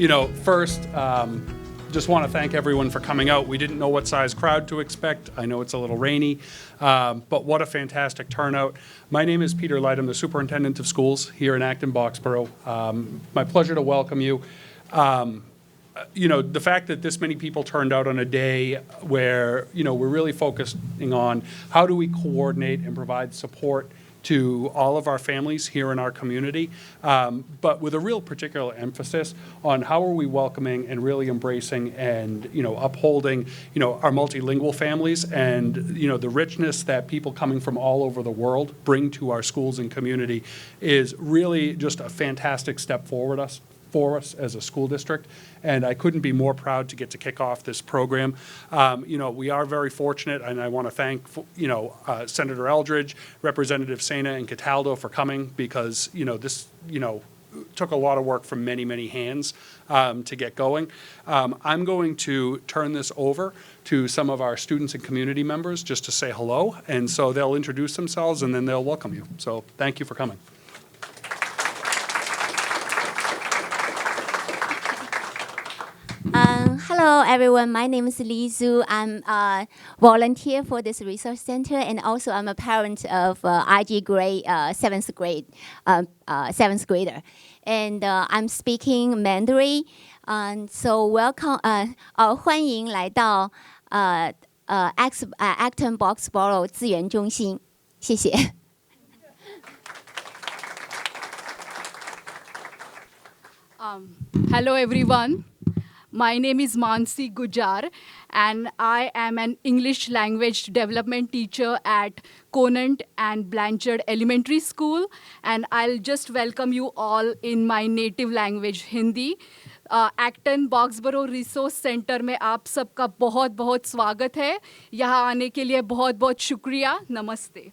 First, just want to thank everyone for coming out. We didn't know what size crowd to expect. I know it's a little rainy, but what a fantastic turnout. My name is Peter Light. I'm the Superintendent of Schools here in Acton-Boxborough. My pleasure to welcome you. The fact that this many people turned out on a day where, we're really focusing on how do we coordinate and provide support to all of our families here in our community, but with a real particular emphasis on how are we welcoming and really embracing and, upholding, our multilingual families and, the richness that people coming from all over the world bring to our schools and community is really just a fantastic step forward for us as a school district, and I couldn't be more proud to get to kick off this program. We are very fortunate, and I want to thank, Senator Eldridge, Representative Sena, and Cataldo for coming because, this, took a lot of work from many, many hands to get going. I'm going to turn this over to some of our students and community members just to say hello, and so they'll introduce themselves and then they'll welcome you. So thank you for coming. Hello, everyone. My name is Li Zhu. I'm a volunteer for this research center, and also I'm a parent of IG grade, seventh grader, and I'm speaking Mandarin. So welcome, 欢迎来到Acton-Boxborough 资源中心，谢谢。Hello, everyone. My name is Mansi Gujar, and I am an English language development teacher at Conant and Blanchard Elementary School, and I'll just welcome you all in my native language, Hindi. Acton-Boxborough resource centre में आप सबका बहुत बहुत स्वागत है. यहाँ आने के लिए बहुत बहुत शुक्रिया. नमस्ते.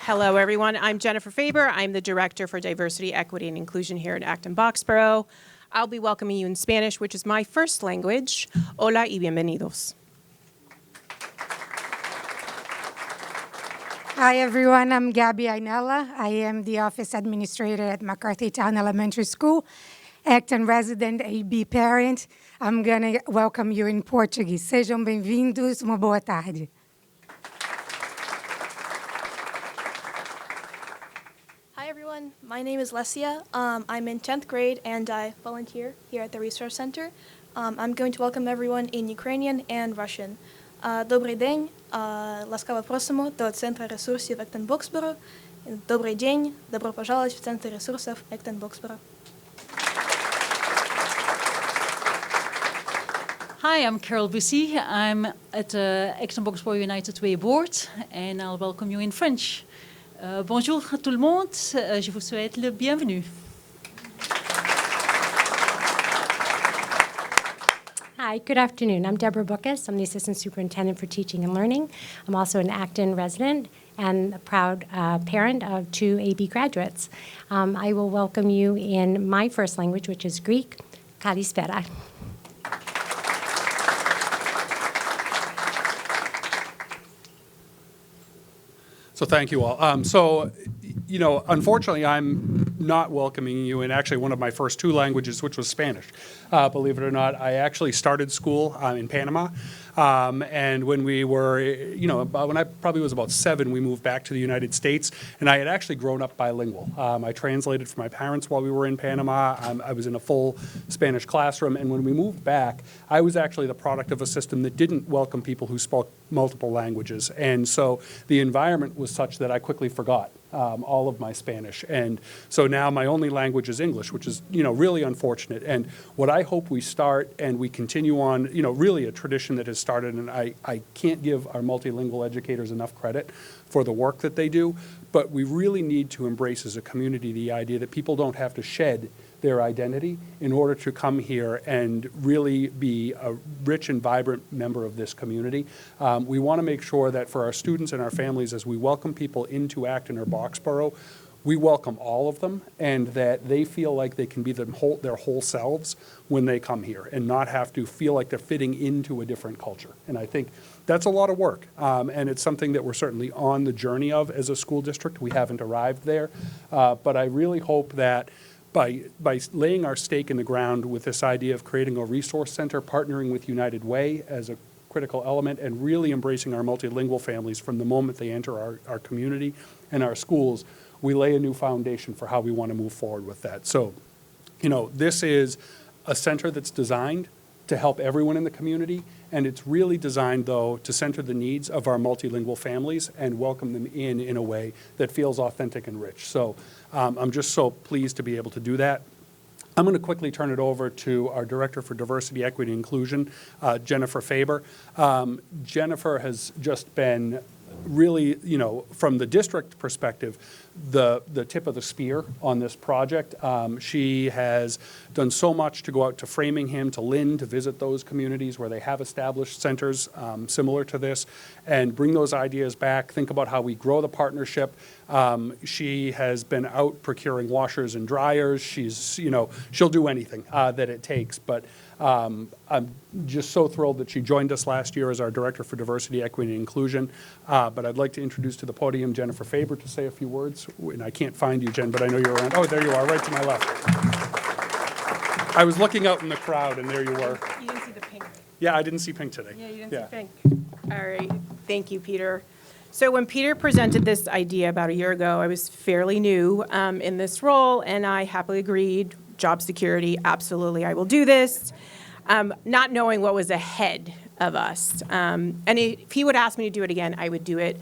Hello, everyone. I'm Jennifer Faber. I'm the Director for Diversity, Equity, and Inclusion here at Acton-Boxborough. I'll be welcoming you in Spanish, which is my first language. Hola y bienvenidos. Hi, everyone. I'm Gabby Ainella. I am the Office Administrator at McCarthy Town Elementary School, Acton resident, AB parent. I'm going to welcome you in Portuguese. Sejam bem-vindos. Uma boa tarde. My name is Lesia. I'm in 10th grade and I volunteer here at the Resource Center. I'm going to welcome everyone in Ukrainian and Russian. Добрый день, ласкаво просимо до Центра ресурсов Acton-Boxborough. Добрый день, добро пожаловать в Центр ресурсов Acton-Boxborough. Hi, I'm Carol Bussy. I'm at the Acton-Boxborough United Way board, and I'll welcome you in French. Bonjour à tout le monde, je vous souhaite le bienvenue. Hi, good afternoon. I'm Deborah Bookus. I'm the Assistant Superintendent for Teaching and Learning. I'm also an Acton resident and a proud parent of 2 AB graduates. I will welcome you in my first language, which is Greek. Kalispera. So thank you all. Unfortunately, I'm not welcoming you in actually one of my first 2 languages, which was Spanish. Believe it or not, I actually started school in Panama. And when we were, when I probably was about 7, we moved back to the United States, and I had actually grown up bilingual. I translated for my parents while we were in Panama. I was in a full Spanish classroom, and when we moved back, I was actually the product of a system that didn't welcome people who spoke multiple languages. And so the environment was such that I quickly forgot all of my Spanish. And so now my only language is English, which is, really unfortunate. And what I hope we start and we continue on, really a tradition that has started, and I can't give our multilingual educators enough credit for the work that they do, but we really need to embrace as a community the idea that people don't have to shed their identity in order to come here and really be a rich and vibrant member of this community. We want to make sure that for our students and our families, as we welcome people into Acton or Boxborough, we welcome all of them and that they feel like they can be their whole selves when they come here and not have to feel like they're fitting into a different culture. And I think that's a lot of work. And it's something that we're certainly on the journey of as a school district. We haven't arrived there. But I really hope that by laying our stake in the ground with this idea of creating a resource center, partnering with United Way as a critical element, and really embracing our multilingual families from the moment they enter our community and our schools, we lay a new foundation for how we want to move forward with that. So, this is a center that's designed to help everyone in the community, and it's really designed, though, to center the needs of our multilingual families and welcome them in a way that feels authentic and rich. So I'm just so pleased to be able to do that. I'm going to quickly turn it over to our Director for Diversity, Equity, and Inclusion, Jennifer Faber. Jennifer has just been really, from the district perspective, the tip of the spear on this project. She has done so much to go out to Framingham, to Lynn, to visit those communities where they have established centers similar to this, and bring those ideas back, think about how we grow the partnership. She has been out procuring washers and dryers. She'll do anything that it takes, but I'm just so thrilled that she joined us last year as our Director for Diversity, Equity, and Inclusion. But I'd like to introduce to the podium Jennifer Faber to say a few words. And I can't find you, Jen, but I know you're around. Oh, there you are, right to my left. I was looking out in the crowd, and there you were. You didn't see the pink. Yeah, I didn't see pink today. Yeah, you didn't see pink. All right. Thank you, Peter. So when Peter presented this idea about a year ago, I was fairly new in this role, and I happily agreed. Job security, absolutely, I will do this. Not knowing what was ahead of us. And if he would ask me to do it again, I would do it.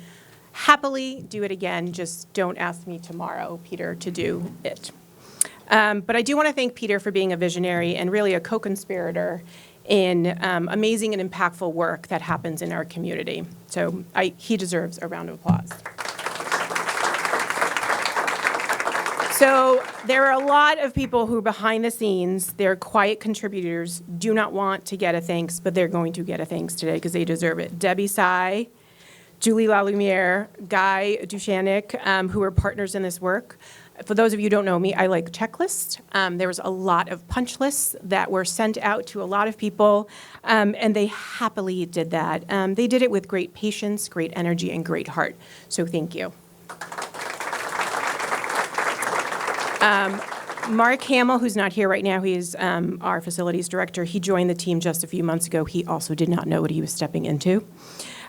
Happily do it again, just don't ask me tomorrow, Peter, to do it. But I do want to thank Peter for being a visionary and really a co-conspirator in amazing and impactful work that happens in our community. So he deserves a round of applause. So there are a lot of people who behind the scenes, they're quiet contributors, do not want to get a thanks, but they're going to get a thanks today because they deserve it. Debbie Sy, Julie Lalumiere, Guy Duchanek, who are partners in this work. For those of you who don't know me, I like checklists. There was a lot of punch lists that were sent out to a lot of people, and they happily did that. They did it with great patience, great energy, and great heart. So thank you. Mark Hamill, who's not here right now, he's our facilities director. He joined the team just a few months ago. He also did not know what he was stepping into.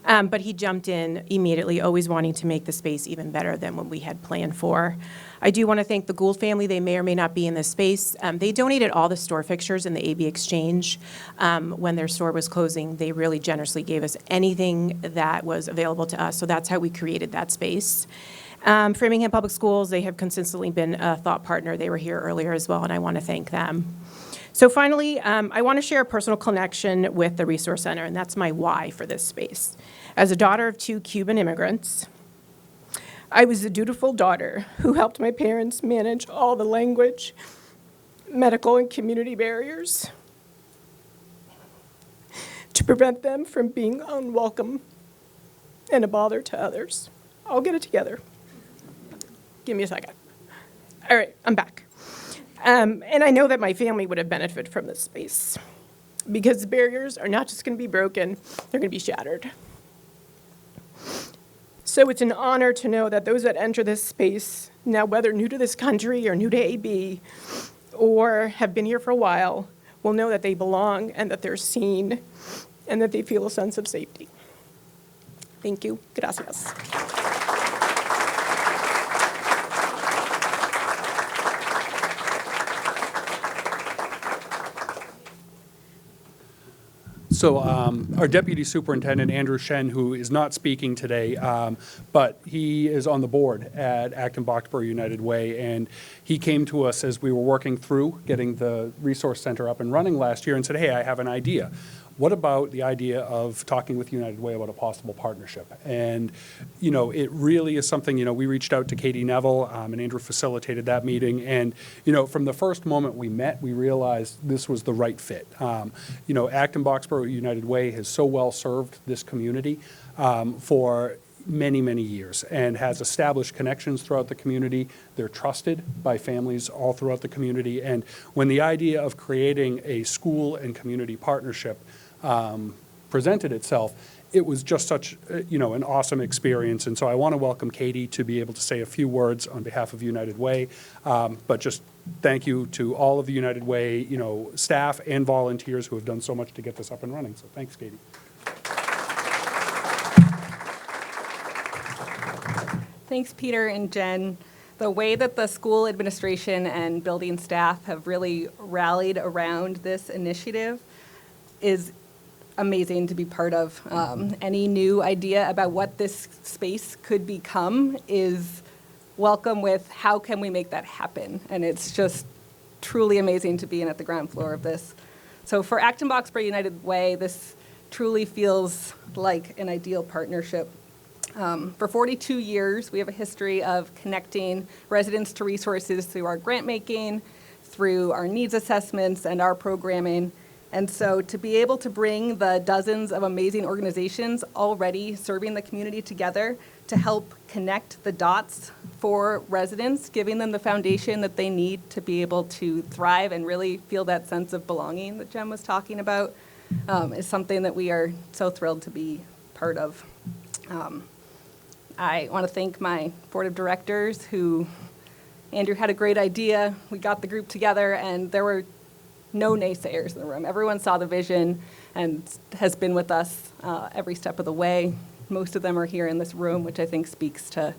But he jumped in immediately, always wanting to make the space even better than what we had planned for. I do want to thank the Gould family. They may or may not be in this space. They donated all the store fixtures in the AB Exchange when their store was closing. They really generously gave us anything that was available to us. So that's how we created that space. Framingham Public Schools, they have consistently been a thought partner. They were here earlier as well, and I want to thank them. So finally, I want to share a personal connection with the Resource Center, and that's my why for this space. As a daughter of 2 Cuban immigrants, I was a dutiful daughter who helped my parents manage all the language, medical, and community barriers to prevent them from being unwelcome and a bother to others. I'll get it together. Give me a second. All right, I'm back. And I know that my family would have benefited from this space because the barriers are not just going to be broken, they're going to be shattered. So it's an honor to know that those that enter this space, now whether new to this country or new to AB or have been here for a while, will know that they belong and that they're seen and that they feel a sense of safety. Thank you. Gracias. So our Deputy Superintendent, Andrew Shen, who is not speaking today, but he is on the board at Acton-Boxborough United Way, and he came to us as we were working through getting the Resource Center up and running last year and said, hey, I have an idea. What about the idea of talking with United Way about a possible partnership? And, it really is something, we reached out to Katie Neville, and Andrew facilitated that meeting. And, from the first moment we met, we realized this was the right fit. Acton-Boxborough United Way has so well served this community for many, many years and has established connections throughout the community. They're trusted by families all throughout the community. And when the idea of creating a school and community partnership presented itself, it was just such, an awesome experience. And so I want to welcome Katie to be able to say a few words on behalf of United Way, but just thank you to all of the United Way, staff and volunteers who have done so much to get this up and running. So thanks, Katie. Thanks, Peter and Jen. The way that the school administration and building staff have really rallied around this initiative is amazing to be part of. Any new idea about what this space could become is welcome with how can we make that happen? And it's just truly amazing to be in at the ground floor of this. So for Acton Boxborough United Way, this truly feels like an ideal partnership. For 42 years, we have a history of connecting residents to resources through our grant making, through our needs assessments, and our programming. And so to be able to bring the dozens of amazing organizations already serving the community together to help connect the dots for residents, giving them the foundation that they need to be able to thrive and really feel that sense of belonging that Jen was talking about, is something that we are so thrilled to be part of. I want to thank my board of directors Andrew had a great idea. We got the group together and there were no naysayers in the room. Everyone saw the vision and has been with us every step of the way. Most of them are here in this room, which I think speaks to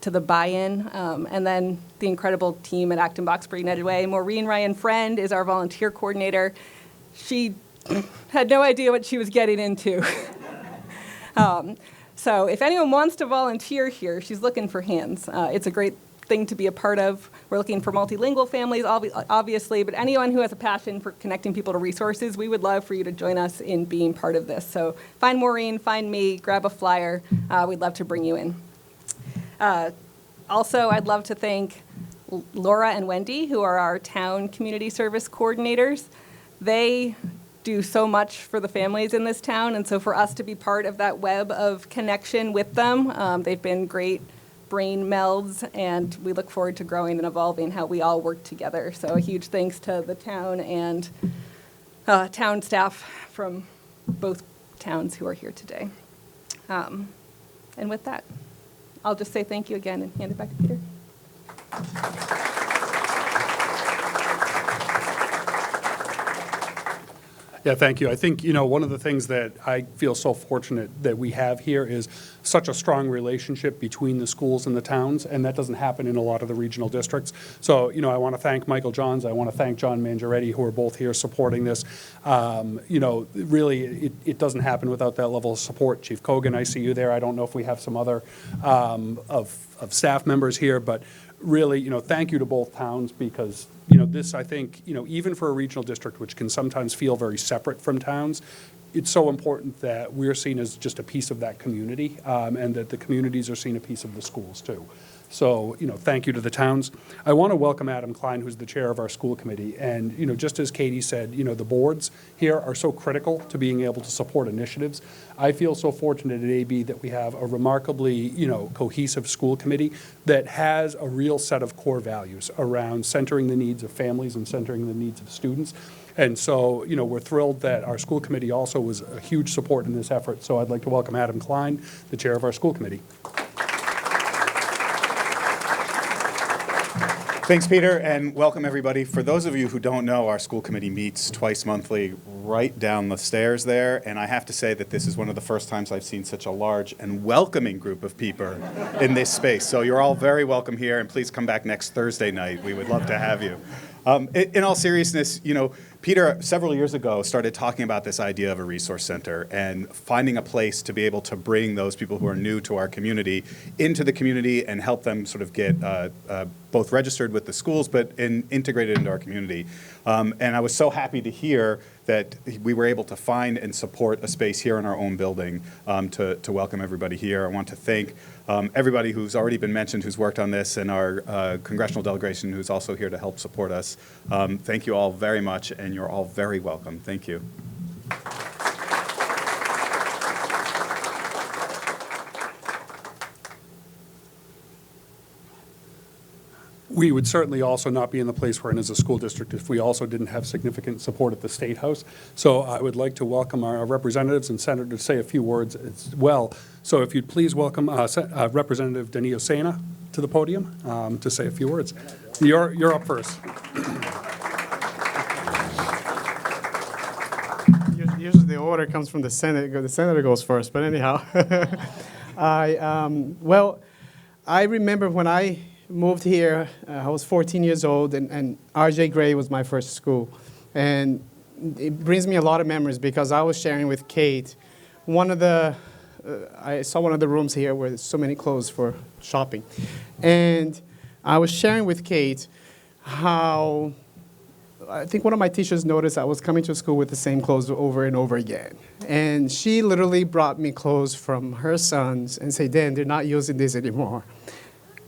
the buy-in. And then the incredible team at Acton Boxborough United Way. Maureen Ryan Friend is our volunteer coordinator. She had no idea what she was getting into. So if anyone wants to volunteer here, she's looking for hands. It's a great thing to be a part of. We're looking for multilingual families, obviously, but anyone who has a passion for connecting people to resources, we would love for you to join us in being part of this. So find Maureen, find me, grab a flyer. We'd love to bring you in. Also, I'd love to thank Laura and Wendy, who are our town community service coordinators. They do so much for the families in this town, and so for us to be part of that web of connection with them, they've been great brain melds, and we look forward to growing and evolving how we all work together. So a huge thanks to the town and town staff from both towns who are here today. And with that, I'll just say thank you again and hand it back to Peter. Yeah, thank you. I think, one of the things that I feel so fortunate that we have here is such a strong relationship between the schools and the towns, and that doesn't happen in a lot of the regional districts. So, I want to thank Michael Johns. I want to thank John Mangiaretti, who are both here supporting this. Really, it doesn't happen without that level of support. Chief Kogan, I see you there. I don't know if we have some other of staff members here, but really, thank you to both towns because, this, I think, even for a regional district, which can sometimes feel very separate from towns, it's so important that we're seen as just a piece of that community and that the communities are seen a piece of the schools too. So, thank you to the towns. I want to welcome Adam Klein, who's the chair of our school committee. And, just as Katie said, the boards here are so critical to being able to support initiatives. I feel so fortunate at AB that we have a remarkably, cohesive school committee that has a real set of core values around centering the needs of families and centering the needs of students. And so, we're thrilled that our school committee also was a huge support in this effort. So I'd like to welcome Adam Klein, the chair of our school committee. Thanks, Peter, and welcome everybody. For those of you who don't know, our school committee meets twice monthly right down the stairs there, and I have to say that this is one of the first times I've seen such a large and welcoming group of people in this space. So you're all very welcome here, and please come back next Thursday night. We would love to have you. In all seriousness, Peter, several years ago, started talking about this idea of a resource center and finding a place to be able to bring those people who are new to our community into the community and help them sort of get both registered with the schools but integrated into our community. And I was so happy to hear that we were able to find and support a space here in our own building to welcome everybody here. I want to thank everybody who's already been mentioned who's worked on this and our congressional delegation who's also here to help support us. Thank you all very much, and you're all very welcome. Thank you. we would certainly also not be in the place we're in as a school district if we also didn't have significant support at the State House. So I would like to welcome our representatives and senator to say a few words as well. So if you'd please welcome Representative Danilo Sena to the podium to say a few words. You're up first. Usually the order comes from the Senate. The senator goes first, but anyhow. I remember when I moved here, I was 14 years old, and R.J. Gray was my first school. And it brings me a lot of memories because I was sharing with Kate I saw one of the rooms here where there's so many clothes for shopping. And I was sharing with Kate how I think one of my teachers noticed I was coming to school with the same clothes over and over again. And she literally brought me clothes from her sons and said, Dan, they're not using this anymore.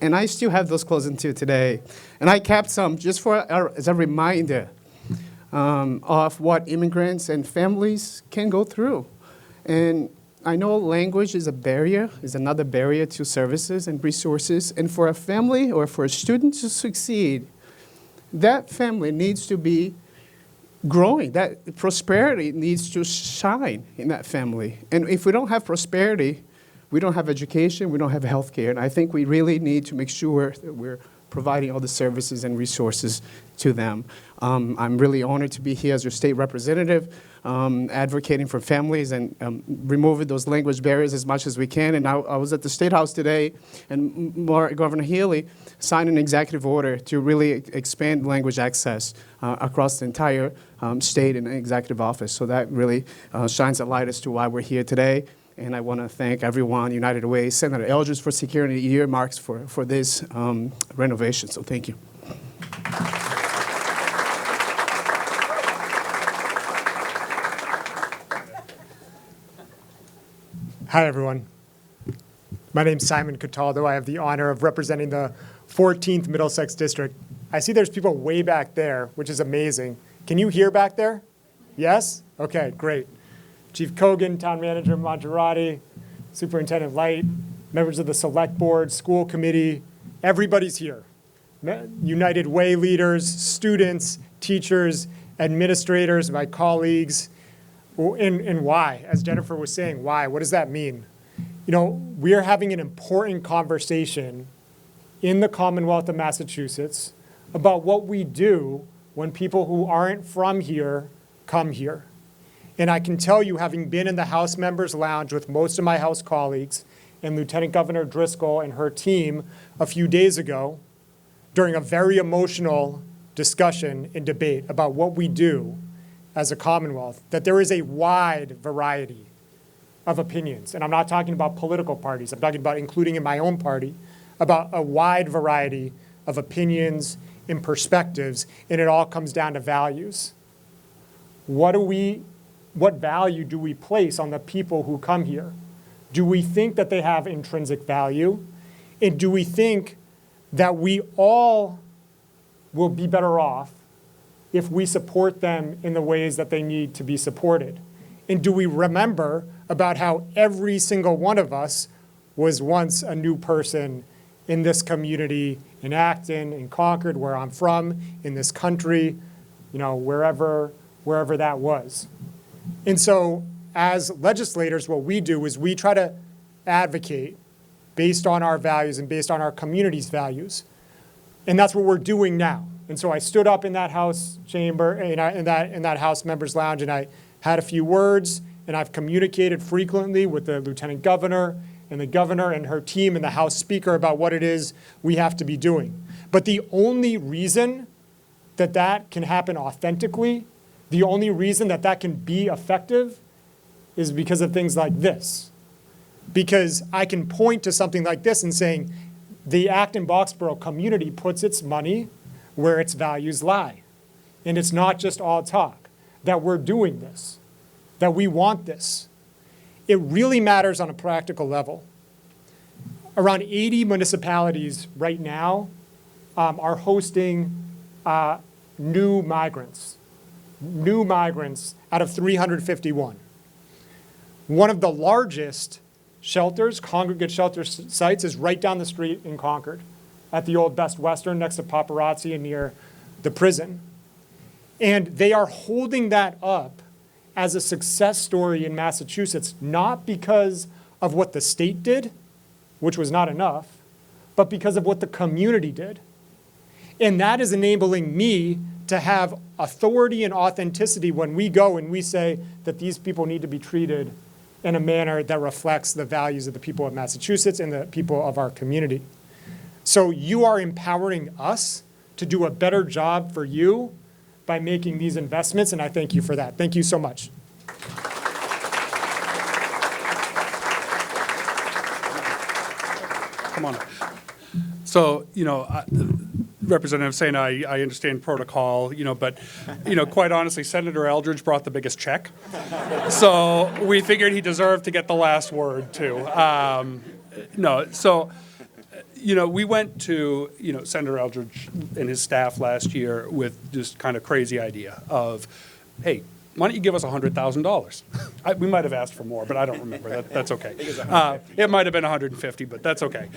And I still have those clothes until today. And I kept some just as a reminder of what immigrants and families can go through. And I know language is another barrier to services and resources. And for a family or for a student to succeed, that family needs to be growing. That prosperity needs to shine in that family. And if we don't have prosperity, we don't have education, we don't have health care. And I think we really need to make sure that we're providing all the services and resources to them. I'm really honored to be here as your state representative, advocating for families and removing those language barriers as much as we can. And I was at the State House today, and Governor Healy signed an executive order to really expand language access across the entire state and executive office. So that really shines a light as to why we're here today. And I want to thank everyone, United Way, Senator Eldridge for securing the earmarks for this renovation. So thank you. Hi, everyone. My name's Simon Cataldo. I have the honor of representing the 14th Middlesex District. I see there's people way back there, which is amazing. Can you hear back there? Yes? Okay, great. Chief Kogan, Town Manager Majerati, Superintendent Light, members of the Select Board, School Committee, everybody's here. United Way leaders, students, teachers, administrators, my colleagues. And why? As Jennifer was saying, why? What does that mean? You know, we are having an important conversation in the Commonwealth of Massachusetts about what we do when people who aren't from here come here. And I can tell you, having been in the House Members Lounge with most of my House colleagues and Lieutenant Governor Driscoll and her team a few days ago, during a very emotional discussion and debate about what we do as a Commonwealth, that there is a wide variety of opinions. And I'm not talking about political parties. I'm talking about, including in my own party, about a wide variety of opinions and perspectives, and it all comes down to values. What value do we place on the people who come here? Do we think that they have intrinsic value? And do we think that we all will be better off if we support them in the ways that they need to be supported? And do we remember about how every single one of us was once a new person in this community, in Acton, in Concord, where I'm from, in this country, you know, wherever that was. And so as legislators, what we do is we try to advocate based on our values and based on our community's values. And that's what we're doing now. And so I stood up in that House chamber, in that House Members Lounge, and I had a few words, and I've communicated frequently with the Lieutenant Governor and the Governor and her team and the House Speaker about what it is we have to be doing. But the only reason that that can happen authentically, the only reason that that can be effective is because of things like this. Because I can point to something like this and saying, the Acton-Boxborough community puts its money where its values lie. And it's not just all talk, that we're doing this, that we want this. It really matters on a practical level. Around 80 municipalities right now are hosting new migrants out of 351. One of the largest shelters, congregate shelter sites, is right down the street in Concord. at the old Best Western next to Paparazzi and near the prison. And they are holding that up as a success story in Massachusetts, not because of what the state did, which was not enough, but because of what the community did. And that is enabling me to have authority and authenticity when we go and we say that these people need to be treated in a manner that reflects the values of the people of Massachusetts and the people of our community. So you are empowering us to do a better job for you by making these investments, and I thank you for that. Thank you so much. Come on up. So, Representative saying I understand protocol, but, quite honestly, Senator Eldridge brought the biggest check. So we figured he deserved to get the last word, too. We went to, Senator Eldridge and his staff last year with just kind of crazy idea of, hey, why don't you give us $100,000? We might have asked for more, but I don't remember. That's okay. It might have been 150, but that's okay.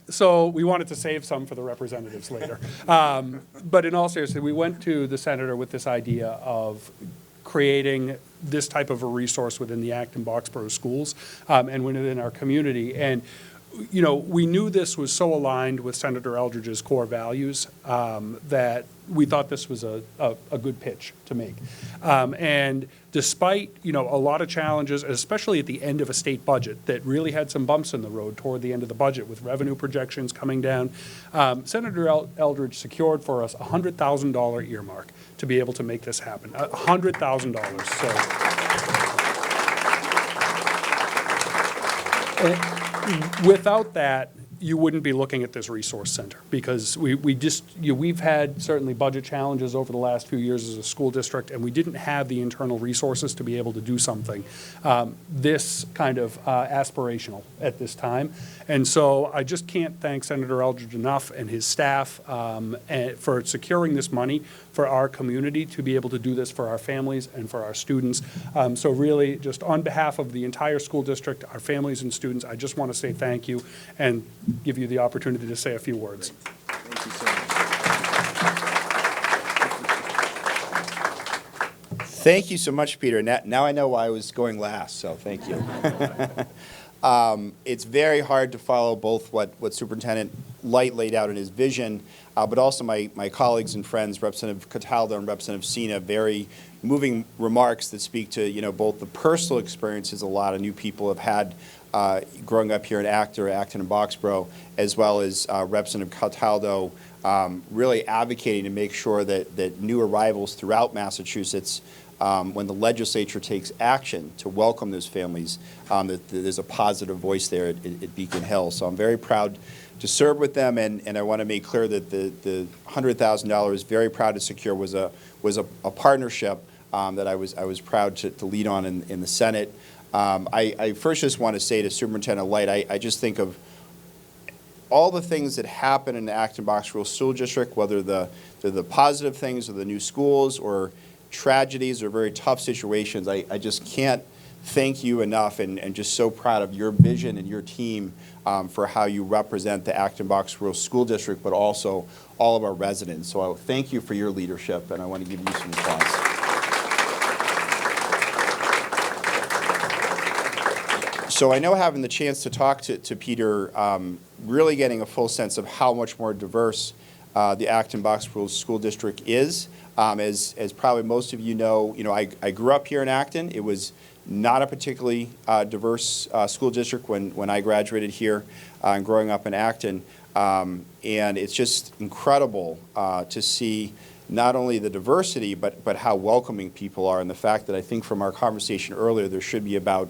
So we wanted to save some for the representatives later. But in all seriousness, we went to the senator with this idea of creating this type of a resource within the Acton-Boxborough schools and within our community. And we knew this was so aligned with Senator Eldridge's core values that we thought this was a good pitch to make. And despite, a lot of challenges, especially at the end of a state budget that really had some bumps in the road toward the end of the budget with revenue projections coming down, Senator Eldridge secured for us a $100,000 earmark to be able to make this happen, $100,000. So without that, you wouldn't be looking at this resource center because we've had certainly budget challenges over the last few years as a school district, and we didn't have the internal resources to be able to do something this kind of aspirational at this time. And so I just can't thank Senator Eldridge enough and his staff for securing this money for our community to be able to do this for our families and for our students. So really, just on behalf of the entire school district, our families and students, I just want to say thank you and give you the opportunity to say a few words. Thank you so much. Thank you so much, Peter. Now I know why I was going last, so thank you. It's very hard to follow both what Superintendent Light laid out in his vision, but also my colleagues and friends, Representative Cataldo and Representative Sina, very moving remarks that speak to both the personal experiences a lot of new people have had growing up here in Acton and Boxborough, as well as Representative Cataldo really advocating to make sure that new arrivals throughout Massachusetts, when the legislature takes action to welcome those families, that there's a positive voice there at Beacon Hill. So I'm very proud to serve with them, and I want to make clear that the $100,000 very proud to secure was a partnership that I was proud to lead on in the Senate. I first just want to say to Superintendent Light, I just think of all the things that happen in the Acton-Boxborough School District, whether they're the positive things or the new schools or tragedies or very tough situations. I just can't thank you enough and just so proud of your vision and your team for how you represent the Acton-Boxborough School District, but also all of our residents. So I thank you for your leadership, and I want to give you some applause. So I know having the chance to talk to Peter, really getting a full sense of how much more diverse the Acton-Boxborough School District is. As probably most of you know, I grew up here in Acton. It was not a particularly diverse school district when I graduated here and growing up in Acton. And it's just incredible to see not only the diversity, but how welcoming people are, and the fact that I think from our conversation earlier, there should be about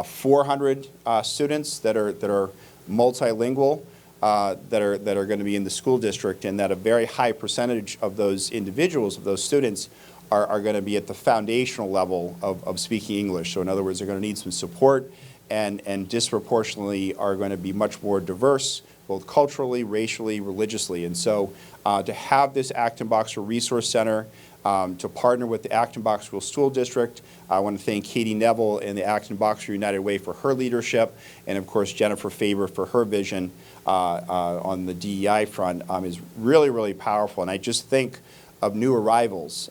400 students that are multilingual that are going to be in the school district, and that a very high percentage of those individuals, of those students, are going to be at the foundational level of speaking English. So in other words, they're going to need some support, and disproportionately are going to be much more diverse, both culturally, racially, religiously. And so to have this Acton-Boxborough Resource Center to partner with the Acton-Boxborough School District. I want to thank Katie Neville and the Acton-Boxborough United Way for her leadership, and of course Jennifer Faber for her vision on the DEI front is really, really powerful. And I just think of new arrivals,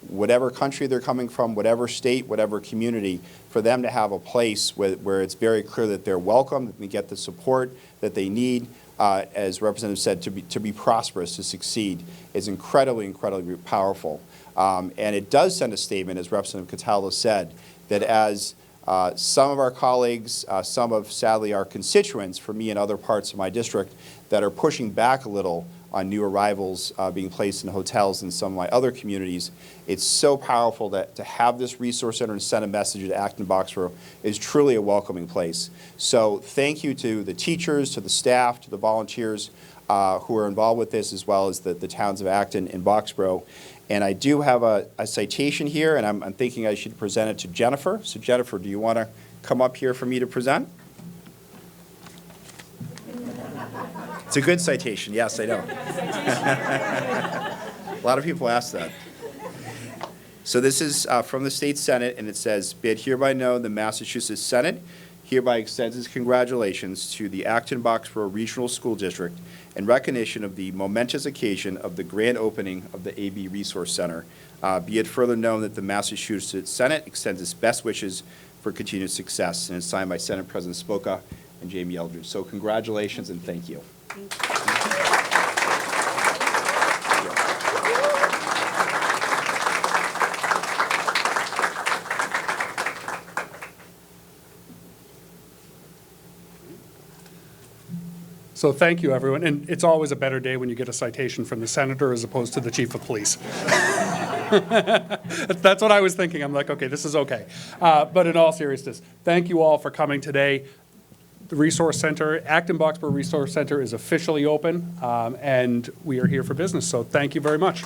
whatever country they're coming from, whatever state, whatever community, for them to have a place where it's very clear that they're welcome, that they get the support that they need, as Representative said, to be prosperous, to succeed, is incredibly, incredibly powerful. And it does send a statement, as Representative Cataldo said, that as some of our colleagues, some of, sadly, our constituents, for me in other parts of my district, that are pushing back a little on new arrivals being placed in hotels in some of my other communities, it's so powerful that to have this resource center and send a message to Acton-Boxborough is truly a welcoming place. So thank you to the teachers, to the staff, to the volunteers who are involved with this, as well as the towns of Acton and Boxborough. And I do have a citation here, and I'm thinking I should present it to Jennifer. So Jennifer, do you want to come up here for me to present? It's a good citation, yes, I know. A lot of people ask that. So this is from the State Senate, and it says, "Be it hereby known, the Massachusetts Senate hereby extends its congratulations to the Acton-Boxborough Regional School District in recognition of the momentous occasion of the grand opening of the AB Resource Center. Be it further known that the Massachusetts Senate extends its best wishes for continued success," and it's signed by Senate President Spoka and Jamie Eldridge. So congratulations and thank you. So thank you, everyone. And it's always a better day when you get a citation from the senator as opposed to the chief of police. That's what I was thinking. I'm like, okay, this is okay. But in all seriousness, thank you all for coming today. The Resource Center, Acton-Boxborough Resource Center, is officially open, and we are here for business. So thank you very much.